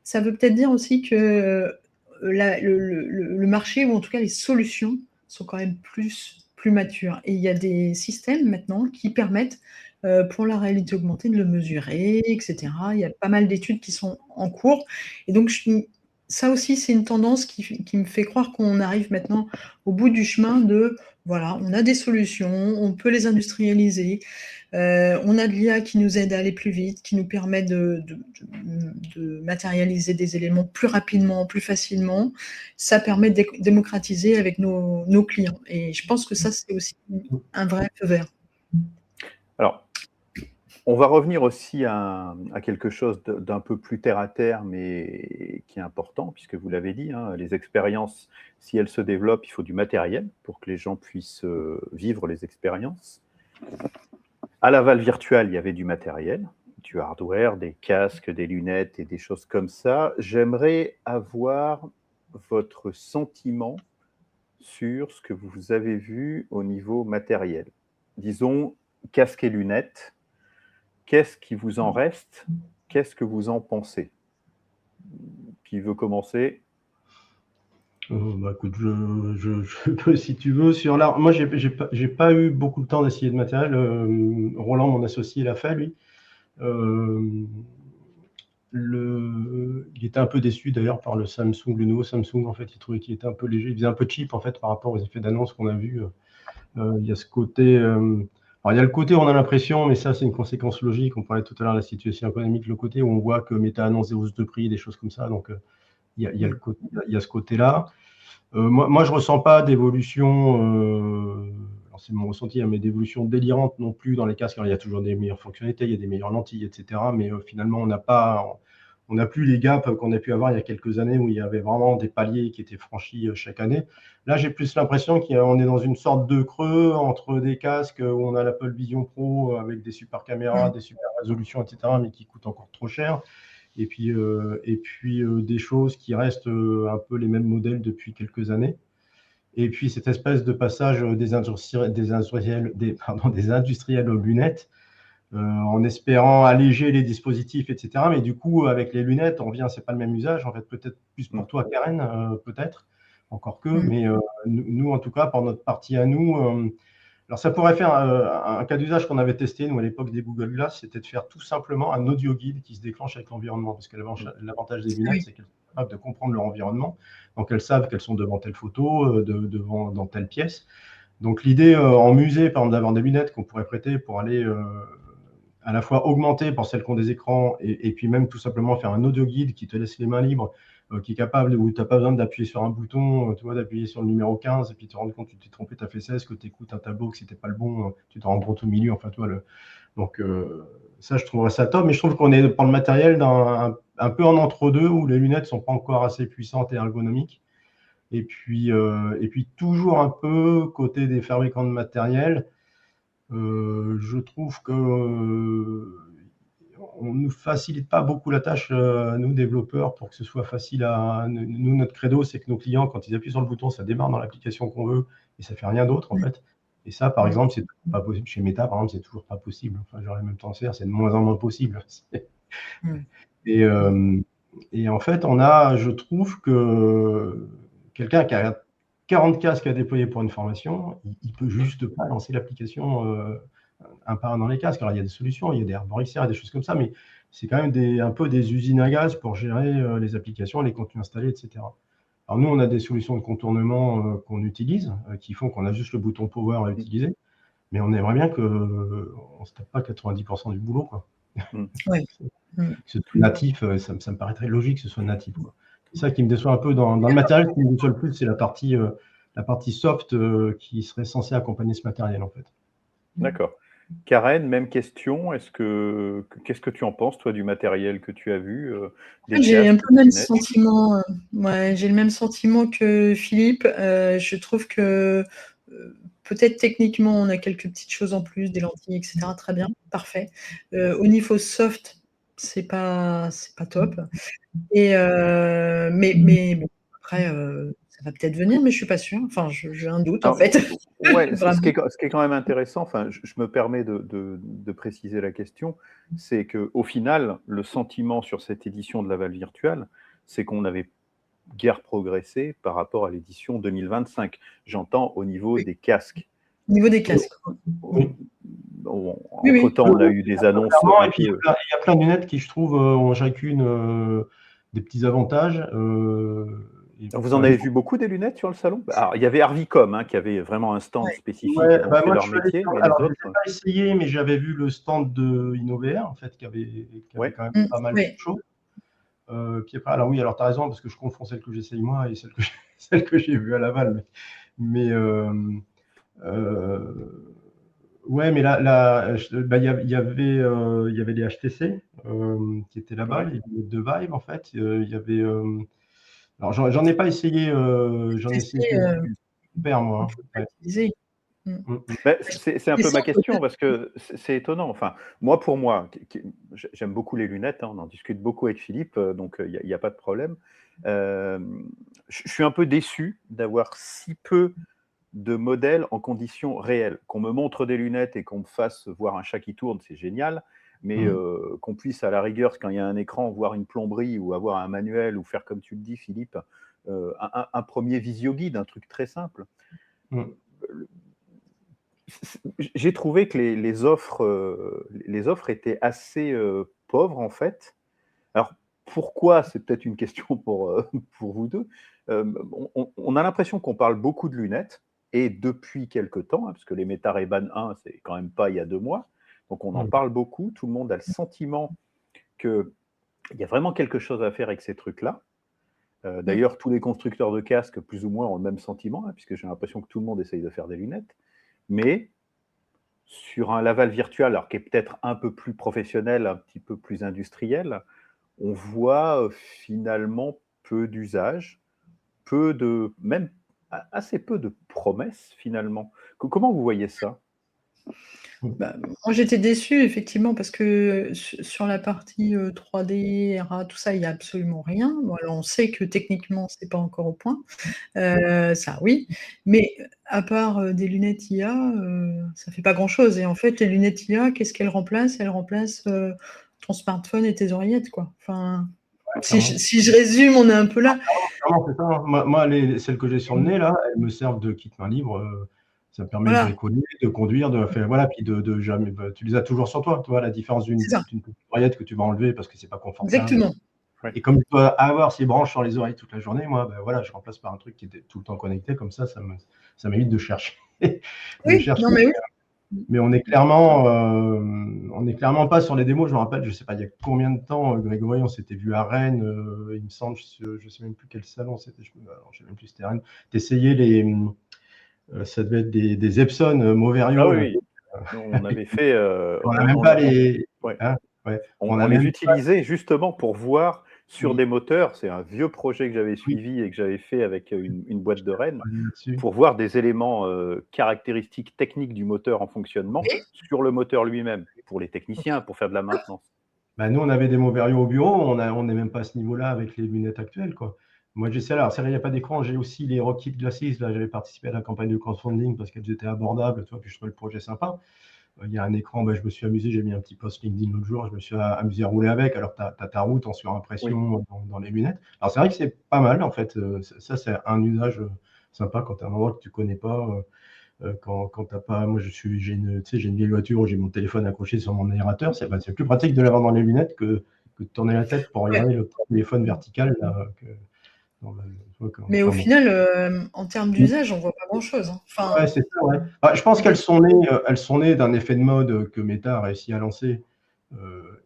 ça veut peut-être dire aussi que le marché, ou en tout cas les solutions, sont quand même plus matures. Et il y a des systèmes maintenant qui permettent, pour la réalité augmentée, de le mesurer, etc. Il y a pas mal d'études qui sont en cours. Et donc, ça aussi, c'est une tendance qui me fait croire qu'on arrive maintenant au bout du chemin de, voilà, on a des solutions, on peut les industrialiser, on a de l'IA qui nous aide à aller plus vite, qui nous permet de matérialiser des éléments plus rapidement, plus facilement. Ça permet de démocratiser avec nos clients. Et je pense que ça, c'est aussi un vrai feu vert. Alors, on va revenir aussi à quelque chose d'un peu plus terre à terre, mais qui est important, puisque vous l'avez dit, hein, les expériences, si elles se développent, il faut du matériel pour que les gens puissent vivre les expériences. À Laval Virtual, il y avait du matériel, du hardware, des casques, des lunettes et des choses comme ça. J'aimerais avoir votre sentiment sur ce que vous avez vu au niveau matériel. Disons, casque et lunettes. Qu'est-ce qui vous en reste? Qu'est-ce que vous en pensez? Qui veut commencer? Écoute, je peux, si tu veux, sur l'art. Moi, j'ai pas eu beaucoup de temps d'essayer de matériel. Roland, mon associé, l'a fait, lui. Il était un peu déçu d'ailleurs par le nouveau Samsung. En fait, il trouvait qu'il était un peu léger. Il faisait un peu cheap en fait par rapport aux effets d'annonce qu'on a vus. Il y a ce côté. Alors, il y a le côté où on a l'impression, mais ça, c'est une conséquence logique. On parlait tout à l'heure de la situation économique, le côté où on voit que Meta annonce des hausses de prix, des choses comme ça. Donc, il y a ce côté-là. Moi, je ressens pas d'évolution. Alors, c'est mon ressenti, hein, mais d'évolution délirante non plus dans les casques. Alors, il y a toujours des meilleures fonctionnalités, il y a des meilleures lentilles, etc. Mais finalement, on n'a plus les gaps qu'on a pu avoir il y a quelques années où il y avait vraiment des paliers qui étaient franchis chaque année. Là, j'ai plus l'impression qu'on est dans une sorte de creux entre des casques où on a l'Apple Vision Pro avec des super caméras, des super résolutions, etc., mais qui coûtent encore trop cher. Et puis des choses qui restent un peu les mêmes modèles depuis quelques années. Et puis cette espèce de passage des industriels aux lunettes, en espérant alléger les dispositifs, etc. Mais du coup, avec les lunettes, on vient, c'est pas le même usage. En fait, peut-être plus pour toi, Karen, peut-être, encore que. Mais nous, en tout cas, pour notre partie à nous, alors ça pourrait faire un cas d'usage qu'on avait testé, nous, à l'époque des Google Glass, c'était de faire tout simplement un audio guide qui se déclenche avec l'environnement. Parce que l'avantage des lunettes, c'est qu'elles sont capables de comprendre leur environnement. Donc, elles savent qu'elles sont devant telle photo, dans telle pièce. Donc, l'idée en musée, par exemple, d'avoir des lunettes qu'on pourrait prêter pour aller à la fois augmenter pour celles qui ont des écrans et puis même tout simplement faire un audio guide qui te laisse les mains libres, qui est capable, où tu n'as pas besoin d'appuyer sur un bouton, tu vois, d'appuyer sur le numéro 15 et puis te rendre compte que tu t'es trompé, tu as fait 16, que tu écoutes un tableau, que c'était pas le bon, tu te rends compte au milieu, enfin, toi, donc ça, je trouverais ça top, mais je trouve qu'on est pour le matériel un peu en entre-deux où les lunettes sont pas encore assez puissantes et ergonomiques. Et puis toujours un peu côté des fabricants de matériel, je trouve que on ne nous facilite pas beaucoup la tâche, nous développeurs, pour que ce soit facile à. Nous, notre credo, c'est que nos clients, quand ils appuient sur le bouton, ça démarre dans l'application qu'on veut et ça fait rien d'autre en fait. Et ça, par exemple, c'est pas possible chez Meta. Par exemple, c'est toujours pas possible. Enfin, j'aurais même temps de faire, c'est de moins en moins possible. Et en fait, je trouve que quelqu'un qui a 40 casques à déployer pour une formation, il peut juste pas lancer l'application un par un dans les casques. Alors, il y a des solutions, il y a des arboricères et des choses comme ça, mais c'est quand même un peu des usines à gaz pour gérer les applications, les contenus installés, etc. Alors, nous, on a des solutions de contournement qu'on utilise, qui font qu'on a juste le bouton Power à utiliser, mais on aimerait bien qu'on ne se tape pas 90% du boulot, quoi. Que ce soit natif, ça me paraîtrait logique que ce soit natif, quoi. C'est ça qui me déçoit un peu dans le matériel. Ce qui me déçoit le plus, c'est la partie soft qui serait censée accompagner ce matériel, en fait. D'accord. Karen, même question. Qu'est-ce que tu en penses, toi, du matériel que tu as vu J'ai un peu le même sentiment. J'ai le même sentiment que Philippe. Je trouve que peut-être techniquement, on a quelques petites choses en plus, des lentilles, etc. Très bien, parfait. Au niveau soft, c'est pas top. Mais après, ça va peut-être venir, mais je suis pas sûre. Enfin, j'ai un doute, en fait. Ouais, ce qui est quand même intéressant, enfin, je me permets de préciser la question, c'est qu'au final, le sentiment sur cette édition de Laval Virtual, c'est qu'on n'avait guère progressé par rapport à l'édition 2025. J'entends au niveau des casques. Au niveau des casques. Oui. Entre-temps, on a eu des annonces un et puis, peu... il y a plein de lunettes qui, je trouve, ont chacune des petits avantages. Vous en avez vu beaucoup des lunettes sur le salon? Alors, il y avait Arvicom qui avait vraiment un stand spécifique Ouais, et fait moi, leur métier, mais alors, les je autres... n'ai pas essayé, mais j'avais vu le stand de InnoVR, en fait, qui avait quand même pas mal de choses. Puis après, alors oui, alors tu as raison, parce que je confonds celle que j'essaye moi et celle que j'ai vue à Laval. Mais ouais, mais là, il y avait les HTC qui étaient là-bas, les lunettes de Vive, en fait. Il y avait. Alors, j'en ai pas essayé. J'en ai essayé super, moi. C'est un peu ma question, parce que c'est étonnant. Enfin, pour moi, j'aime beaucoup les lunettes, on en discute beaucoup avec Philippe, donc il n'y a pas de problème. Je suis un peu déçu d'avoir si peu de modèles en conditions réelles. Qu'on me montre des lunettes et qu'on me fasse voir un chat qui tourne, c'est génial, mais qu'on puisse, à la rigueur, quand il y a un écran, voir une plomberie ou avoir un manuel ou faire, comme tu le dis, Philippe, un premier visio-guide, un truc très simple. J'ai trouvé que les offres étaient assez pauvres, en fait. Alors, pourquoi? C'est peut-être une question pour vous deux. On a l'impression qu'on parle beaucoup de lunettes, et depuis quelque temps, parce que les Meta Ray-Ban 1, c'est quand même pas il y a 2 mois, donc on en parle beaucoup. Tout le monde a le sentiment qu'il y a vraiment quelque chose à faire avec ces trucs-là. D'ailleurs, tous les constructeurs de casques, plus ou moins, ont le même sentiment, puisque j'ai l'impression que tout le monde essaye de faire des lunettes. Mais sur un Laval virtuel, alors qui est peut-être un peu plus professionnel, un petit peu plus industriel, on voit finalement peu d'usage, même assez peu de promesses finalement. Comment vous voyez ça? Moi, j'étais déçue effectivement parce que sur la partie 3D, RA, tout ça, il n'y a absolument rien. Bon, alors on sait que techniquement, c'est pas encore au point. Ça oui, mais à part des lunettes IA, ça fait pas grand-chose. Et en fait, les lunettes IA, qu'est-ce qu'elles remplacent? Elles remplacent ton smartphone et tes oreillettes, quoi. Enfin, si je résume, on est un peu là. Clairement, c'est ça. Moi, celles que j'ai sur le nez, là, elles me servent de kit main libre. Ça me permet de bricoler, de conduire, de faire, voilà, puis de jamais. Tu les as toujours sur toi, tu vois, la différence d'une petite oreillette que tu vas enlever parce que c'est pas confortable. Exactement. Et comme tu dois avoir ces branches sur les oreilles toute la journée, moi, voilà, je remplace par un truc qui était tout le temps connecté, comme ça m'évite de chercher. Oui, non, mais oui. Mais on est clairement pas sur les démos. Je me rappelle, je sais pas, il y a combien de temps, Grégory, on s'était vu à Rennes, il me semble, je sais même plus quel salon c'était, je sais même plus si c'était Rennes. T'essayais ça devait être des Epson Moverio. Ah oui, on avait fait. On n'a même pas les. Ouais. Hein, on les utilisait justement pour voir sur des moteurs. C'est un vieux projet que j'avais suivi et que j'avais fait avec une boîte de Rennes pour voir des éléments caractéristiques techniques du moteur en fonctionnement sur le moteur lui-même, pour les techniciens, pour faire de la maintenance. Nous, on avait des Moverio au bureau, on n'est même pas à ce niveau-là avec les lunettes actuelles, quoi. Moi, j'essaie, alors c'est vrai, il n'y a pas d'écran, j'ai aussi les Rockit Glasses, là, j'avais participé à la campagne de crowdfunding parce qu'elles étaient abordables, puis je trouvais le projet sympa. Il y a un écran, je me suis amusé, j'ai mis un petit post LinkedIn l'autre jour, je me suis amusé à rouler avec, alors tu as ta route en surimpression dans les lunettes. Alors c'est vrai que c'est pas mal, en fait, ça c'est un usage sympa quand tu as un endroit que tu connais pas, quand tu n'as pas, moi j'ai une vieille voiture où j'ai mon téléphone accroché sur mon aérateur, c'est plus pratique de l'avoir dans les lunettes que de tourner la tête pour regarder le téléphone vertical. Là, mais au final, en termes d'usage, on voit pas grand-chose. Ouais, c'est ça, ouais. Je pense qu'elles sont nées d'un effet de mode que Meta a réussi à lancer.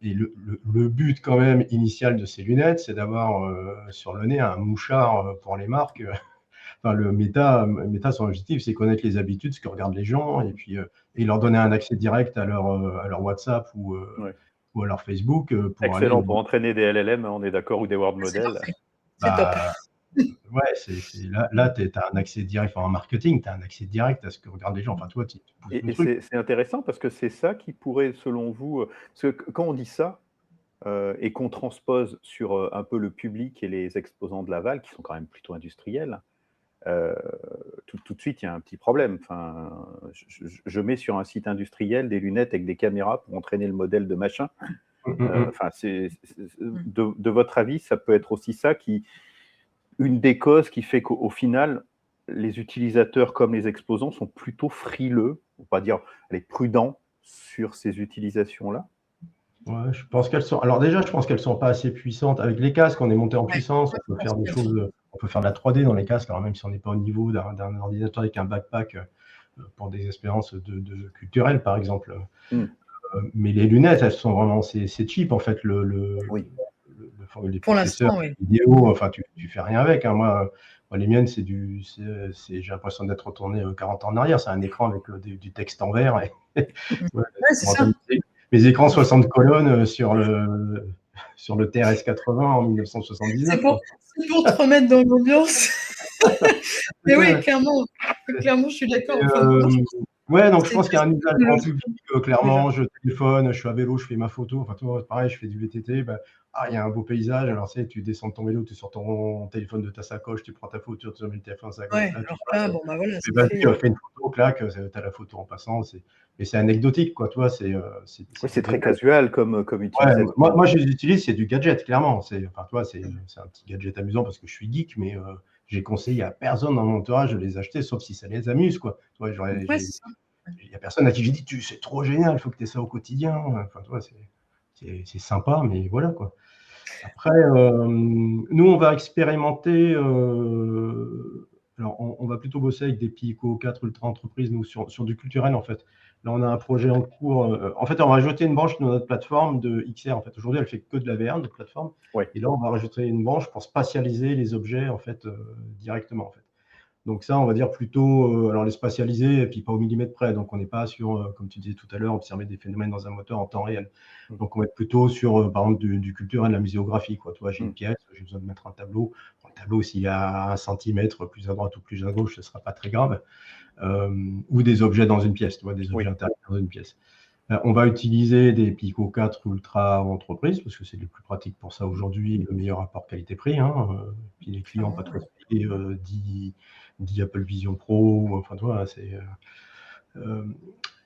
Et le but quand même initial de ces lunettes, c'est d'avoir sur le nez un mouchard pour les marques. Enfin, le Meta, son objectif, c'est connaître les habitudes, ce que regardent les gens, et puis et leur donner un accès direct à leur WhatsApp ou à leur Facebook. Excellent, pour entraîner des LLM, on est d'accord, ou des word models. C'est top. Ouais, là tu as un accès direct, en marketing, tu as un accès direct à ce que regardent les gens. Enfin, toi, et c'est intéressant parce que c'est ça qui pourrait, selon vous, parce que quand on dit ça et qu'on transpose sur un peu le public et les exposants de Laval, qui sont quand même plutôt industriels, tout de suite, il y a un petit problème. Enfin, je mets sur un site industriel des lunettes avec des caméras pour entraîner le modèle de machin. Enfin, de votre avis, ça peut être aussi ça qui... une des causes qui fait qu'au final, les utilisateurs comme les exposants sont plutôt frileux, on va pas dire, allez, prudents sur ces utilisations-là? Ouais, je pense qu'elles sont. Alors déjà, je pense qu'elles sont pas assez puissantes. Avec les casques, on est monté en Ouais, puissance, ouais, on peut je faire pense des choses, on peut faire de la 3D dans les casques, alors même si on n'est pas au niveau d'un ordinateur avec un backpack pour des expériences culturelles, par exemple. Mmh. Mais les lunettes, elles sont vraiment, c'est cheap en fait. Oui. Les Pour processeurs l'instant, oui. vidéo, enfin, tu fais rien avec. Hein. Moi, les miennes, j'ai l'impression d'être retourné 40 ans en arrière. C'est un écran avec du texte en vert. Et, Mmh. ouais, Ouais, c'est ça. mes écrans 60 colonnes sur le TRS 80 en 1979. C'est pour te remettre dans l'ambiance. Mais oui, Ouais. clairement, je suis d'accord. Enfin, moi, Ouais, donc je c'est pense qu'il y a un usage grand public. déjà. Clairement, je téléphone, je suis à vélo, je fais ma photo. Enfin, toi, pareil, je fais du VTT. Bah, il y a un beau paysage. Alors, tu descends de ton vélo, tu sors ton téléphone de ta sacoche, tu prends ta photo, tu mets le téléphone dans sa gauche. Ouais, Là, tu alors là, bon, bah voilà, fais, c'est vas-y, fait. fais une photo, clac, tu as la photo en passant. Mais c'est anecdotique, quoi. Toi, c'est Oui, c'est du très gadget. casual comme Ouais, utilisation. moi, je les utilise, c'est du gadget, clairement. Enfin, toi, c'est un petit gadget amusant parce que je suis geek, mais j'ai conseillé à personne dans mon entourage de les acheter, sauf si ça les amuse, quoi. Toi, Ouais, c'est ça. il n'y a personne à qui j'ai dit, c'est trop génial, il faut que tu aies ça au quotidien. Enfin, toi, c'est sympa, mais voilà, quoi. Après, nous, on va expérimenter. Alors, on va plutôt bosser avec des Pico 4 ultra entreprises, nous, sur du culturel, en fait. Là, on a un projet en cours. En fait, on va rajouter une branche dans notre plateforme de XR. En fait, aujourd'hui, elle fait que de la VR, notre plateforme. Ouais. Et là, on va rajouter une branche pour spatialiser les objets, en fait, directement, en fait. Donc ça, on va dire plutôt, alors les spatialiser et puis pas au millimètre près. Donc on n'est pas sur, comme tu disais tout à l'heure, observer des phénomènes dans un moteur en temps réel. Donc on va être plutôt sur, par exemple, du culturel, de la muséographie, quoi. Tu vois, j'ai une pièce, j'ai besoin de mettre un tableau. Bon, le tableau, s'il y a 1 centimètre plus à droite ou plus à gauche, ce ne sera pas très grave. Ou des objets dans une pièce, tu vois, des objets intérieurs dans une pièce. On va utiliser des Pico 4 Ultra entreprises parce que c'est le plus pratique pour ça aujourd'hui, le meilleur rapport qualité-prix. Puis les clients pas trop payés, 10 Apple Vision Pro, enfin, tu vois,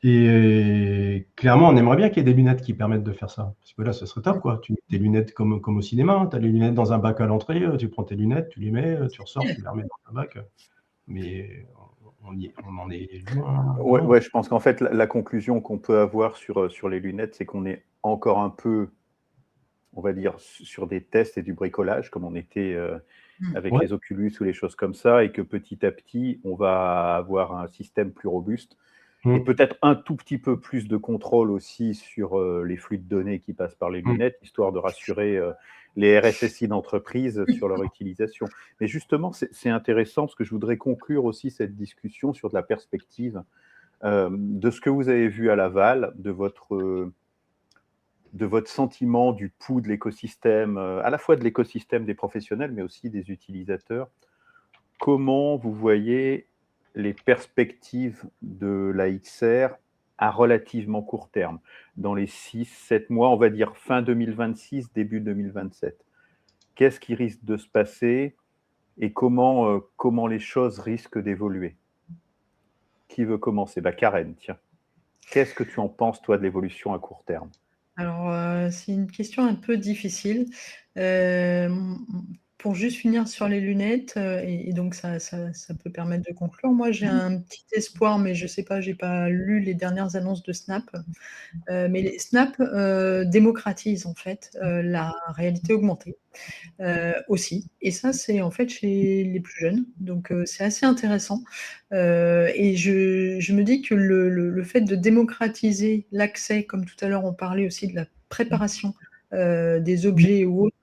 et clairement, on aimerait bien qu'il y ait des lunettes qui permettent de faire ça. Parce que là, ce serait top, quoi. Tu mets tes lunettes comme au cinéma. Tu as les lunettes dans un bac à l'entrée, tu prends tes lunettes, tu les mets, tu ressors, tu les remets dans un bac. Mais on en est loin. Ouais, je pense qu'en fait, la conclusion qu'on peut avoir sur les lunettes, c'est qu'on est encore un peu, on va dire, sur des tests et du bricolage, comme on était avec les Oculus ou les choses comme ça, et que petit à petit, on va avoir un système plus robuste et peut-être un tout petit peu plus de contrôle aussi sur les flux de données qui passent par les lunettes, histoire de rassurer les RSSI d'entreprise sur leur utilisation. Mais justement, c'est intéressant parce que je voudrais conclure aussi cette discussion sur de la perspective de ce que vous avez vu à Laval, de votre sentiment du pouls de l'écosystème, à la fois de l'écosystème des professionnels, mais aussi des utilisateurs. Comment vous voyez les perspectives de la XR à relativement court terme, dans les 6-7 mois, on va dire fin 2026, début 2027? Qu'est-ce qui risque de se passer et comment les choses risquent d'évoluer? Qui veut commencer? Karen, tiens. Qu'est-ce que tu en penses, toi, de l'évolution à court terme? Alors, c'est une question un peu difficile. Pour juste finir sur les lunettes, et donc ça peut permettre de conclure. Moi, j'ai un petit espoir, mais je sais pas, j'ai pas lu les dernières annonces de Snap. Mais les Snap démocratisent en fait la réalité augmentée aussi. Et ça, c'est en fait chez les plus jeunes. Donc c'est assez intéressant. Et je me dis que le fait de démocratiser l'accès, comme tout à l'heure on parlait aussi de la préparation des objets ou autres,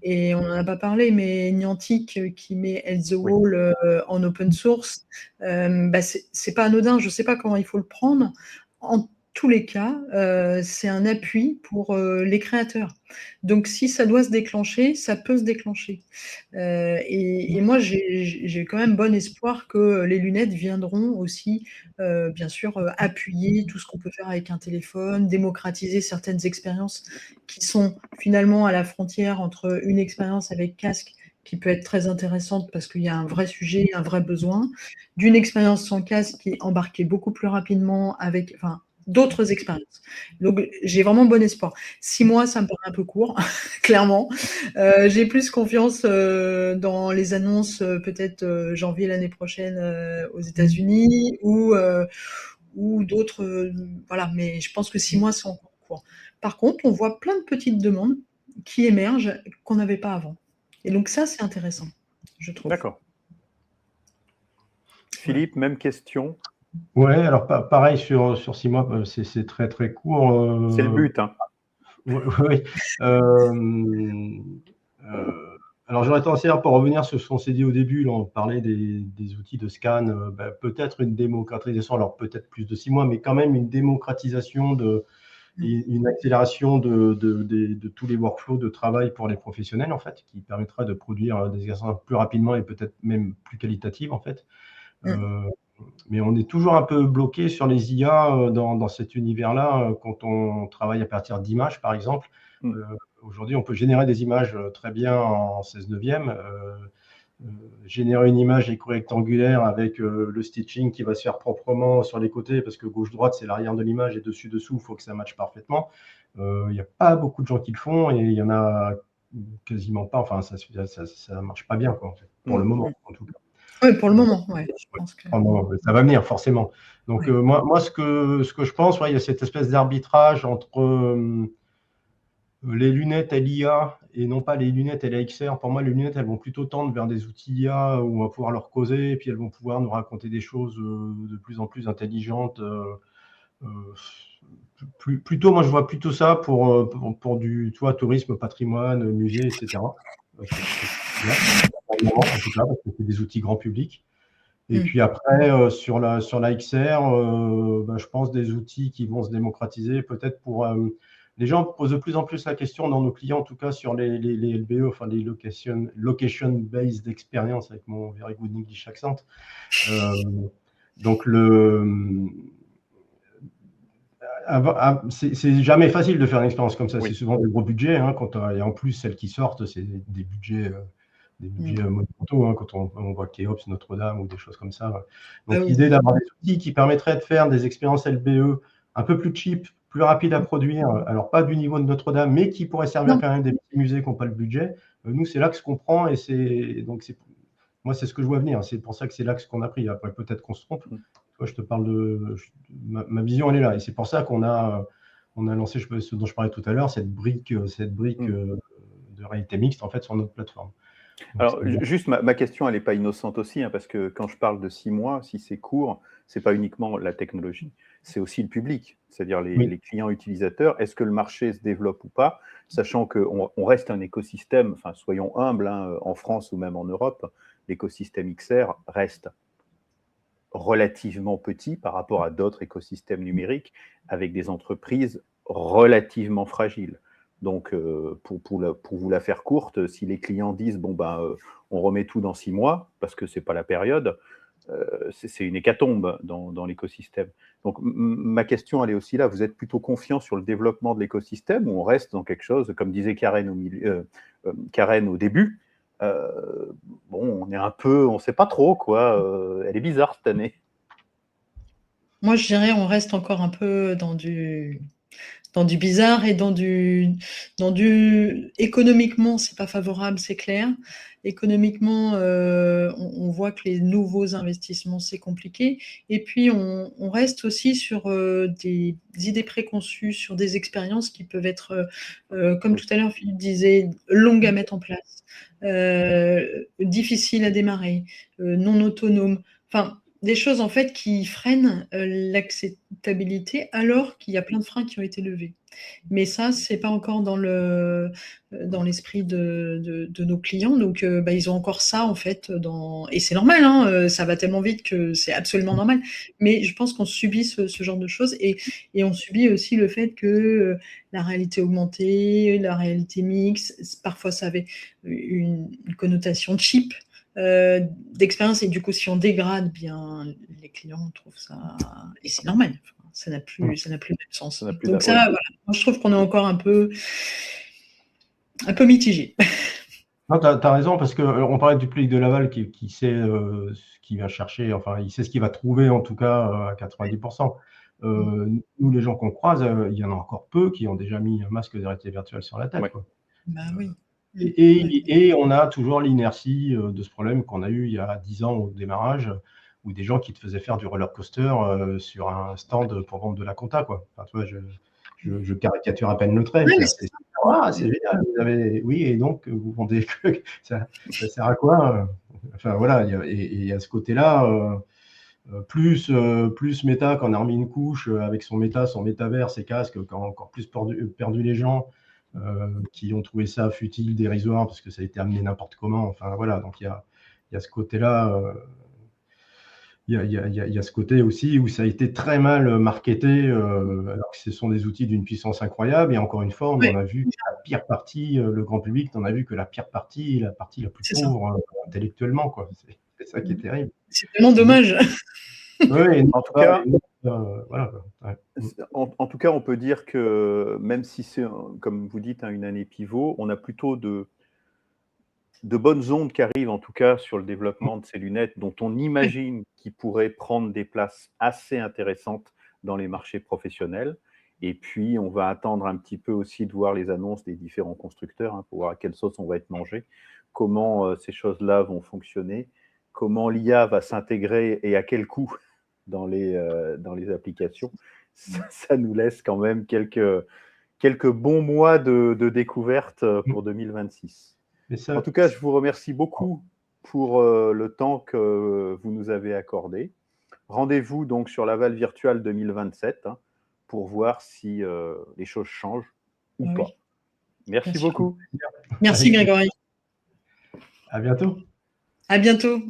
et on n'en a pas parlé, mais Niantic qui met Health the Wall en open source, c'est pas anodin, je ne sais pas comment il faut le prendre. En tous les cas, c'est un appui pour les créateurs. Donc si ça doit se déclencher, ça peut se déclencher. Et moi, j'ai quand même bon espoir que les lunettes viendront aussi, bien sûr, appuyer tout ce qu'on peut faire avec un téléphone, démocratiser certaines expériences qui sont finalement à la frontière entre une expérience avec casque qui peut être très intéressante parce qu'il y a un vrai sujet, un vrai besoin, d'une expérience sans casque qui est embarquée beaucoup plus rapidement avec, enfin, d'autres expériences. Donc, j'ai vraiment bon espoir. 6 mois, ça me paraît un peu court, clairement. J'ai plus confiance dans les annonces, peut-être janvier l'année prochaine aux États-Unis ou d'autres. Voilà, mais je pense que 6 mois, c'est encore court. Par contre, on voit plein de petites demandes qui émergent qu'on n'avait pas avant. Et donc, ça, c'est intéressant, je trouve. D'accord. Philippe, même question. Ouais, alors pareil sur 6 mois, c'est très très court. C'est le but, hein. Oui. Alors j'aurais tendance à pour revenir sur ce qu'on s'est dit au début, là, on parlait des outils de scan, peut-être une démocratisation, alors peut-être plus de 6 mois, mais quand même une démocratisation une accélération de tous les workflows de travail pour les professionnels, en fait, qui permettra de produire des exercices plus rapidement et peut-être même plus qualitatives, en fait. Mais on est toujours un peu bloqué sur les IA dans cet univers-là quand on travaille à partir d'images, par exemple. Aujourd'hui, on peut générer des images très bien en 16/9. Générer une image équirectangulaire avec le stitching qui va se faire proprement sur les côtés parce que gauche-droite, c'est l'arrière de l'image et dessus-dessous, il faut que ça matche parfaitement. Il n'y a pas beaucoup de gens qui le font et il y en a quasiment pas. Enfin, ça marche pas bien, quoi, en fait, pour le moment, en tout cas. Oui, pour le moment, ouais. Je pense que... Ça va venir, forcément. Donc, moi, ce que je pense, il y a cette espèce d'arbitrage entre les lunettes LIA et non pas les lunettes LXR. Pour moi, les lunettes, elles vont plutôt tendre vers des outils IA où on va pouvoir leur causer et puis elles vont pouvoir nous raconter des choses de plus en plus intelligentes. Plutôt, moi, je vois plutôt ça pour du tourisme, patrimoine, musée, etc. En tout cas, parce que c'est des outils grand public. Et puis après, sur la XR, je pense des outils qui vont se démocratiser, peut-être pour... les gens posent de plus en plus la question, dans nos clients, en tout cas sur les LBE, enfin les Location-Based Experience, avec mon very good English accent. Donc, c'est jamais facile de faire une expérience comme ça. Oui. C'est souvent des gros budgets. Hein, et en plus, celles qui sortent, c'est des budgets monumentaux, hein, quand on voit Kéops, Notre-Dame ou des choses comme ça. Donc, l'idée d'avoir des outils qui permettraient de faire des expériences LBE un peu plus cheap, plus rapides à produire, alors pas du niveau de Notre-Dame, mais qui pourraient servir quand même des petits musées qui n'ont pas le budget. Nous, c'est l'axe qu'on prend et moi, c'est ce que je vois venir. C'est pour ça que c'est l'axe qu'on a pris. Après, peut-être qu'on se trompe. Toi, je te parle ma vision, elle est là. Et c'est pour ça qu'on a lancé, ce dont je parlais tout à l'heure, cette brique de réalité mixte, en fait, sur notre plateforme. Donc, alors, juste ma question, elle n'est pas innocente aussi, hein, parce que quand je parle de 6 mois, si c'est court, ce n'est pas uniquement la technologie, c'est aussi le public, c'est-à-dire les clients utilisateurs. Est-ce que le marché se développe ou pas, sachant qu'on reste un écosystème, enfin, soyons humbles, hein, en France ou même en Europe, l'écosystème XR reste relativement petit par rapport à d'autres écosystèmes numériques avec des entreprises relativement fragiles. Donc, pour vous la faire courte, si les clients disent on remet tout dans 6 mois, parce que ce n'est pas la période, c'est une hécatombe dans l'écosystème. Donc, ma question, elle est aussi là. Vous êtes plutôt confiant sur le développement de l'écosystème ou on reste dans quelque chose, comme disait Karen au début, on est un peu, on ne sait pas trop, quoi. Elle est bizarre cette année. Moi, je dirais on reste encore un peu dans du bizarre et dans du économiquement, c'est pas favorable, c'est clair. Économiquement, on voit que les nouveaux investissements, c'est compliqué. Et puis, on reste aussi sur des idées préconçues, sur des expériences qui peuvent être, comme tout à l'heure, Philippe disait, longues à mettre en place, difficiles à démarrer, non autonomes. Enfin, des choses en fait qui freinent l'acceptabilité alors qu'il y a plein de freins qui ont été levés. Mais ça, c'est pas encore dans l'esprit de nos clients. Donc, ils ont encore ça en fait. Et c'est normal, hein, ça va tellement vite que c'est absolument normal. Mais je pense qu'on subit ce genre de choses et on subit aussi le fait que la réalité augmentée, la réalité mixte, parfois ça avait une connotation cheap. D'expérience et du coup si on dégrade bien les clients trouvent ça et c'est normal, enfin, ça n'a plus le même sens. Donc ça voilà, moi je trouve qu'on est encore un peu mitigé. Non, tu as raison parce qu'on parlait du public de Laval qui sait ce qu'il va chercher, enfin il sait ce qu'il va trouver en tout cas à 90%. Nous, les gens qu'on croise, il y en a encore peu qui ont déjà mis un masque de réalité virtuelle sur la tête, Ouais. quoi. Bah oui. Et on a toujours l'inertie de ce problème qu'on a eu il y a 10 ans au démarrage, où des gens qui te faisaient faire du roller coaster sur un stand pour vendre de la compta, quoi. Enfin, tu vois, je caricature à peine le trait. Ouais, mais C'est génial, vous avez... Oui, et donc, vous vendez ça sert à quoi? Enfin, voilà, il y a ce côté-là, plus méta, quand on a remis une couche avec son méta, son métavers, ses casques, quand encore plus perdu les gens, qui ont trouvé ça futile, dérisoire, parce que ça a été amené n'importe comment. Enfin, voilà, donc il y a ce côté-là. Il y a ce côté aussi où ça a été très mal marketé, alors que ce sont des outils d'une puissance incroyable. Et encore une fois, on en a vu la pire partie, le grand public n'en a vu que la pire partie, la partie la plus C'est ça. pauvre intellectuellement, quoi. C'est ça qui est terrible. C'est tellement dommage. Ouais, En tout cas, voilà, ouais. en tout cas, on peut dire que même si c'est, comme vous dites, une année pivot, on a plutôt de bonnes ondes qui arrivent, en tout cas, sur le développement de ces lunettes, dont on imagine qu'ils pourraient prendre des places assez intéressantes dans les marchés professionnels. Et puis, on va attendre un petit peu aussi de voir les annonces des différents constructeurs, pour voir à quelle sauce on va être mangé, comment ces choses-là vont fonctionner, comment l'IA va s'intégrer et à quel coût dans les applications. Ça nous laisse quand même quelques bons mois de découverte pour 2026. En tout cas, je vous remercie beaucoup pour le temps que vous nous avez accordé. Rendez-vous donc sur Laval Virtual 2027 pour voir si les choses changent ou pas. Merci beaucoup. Merci Grégory. À bientôt. À bientôt.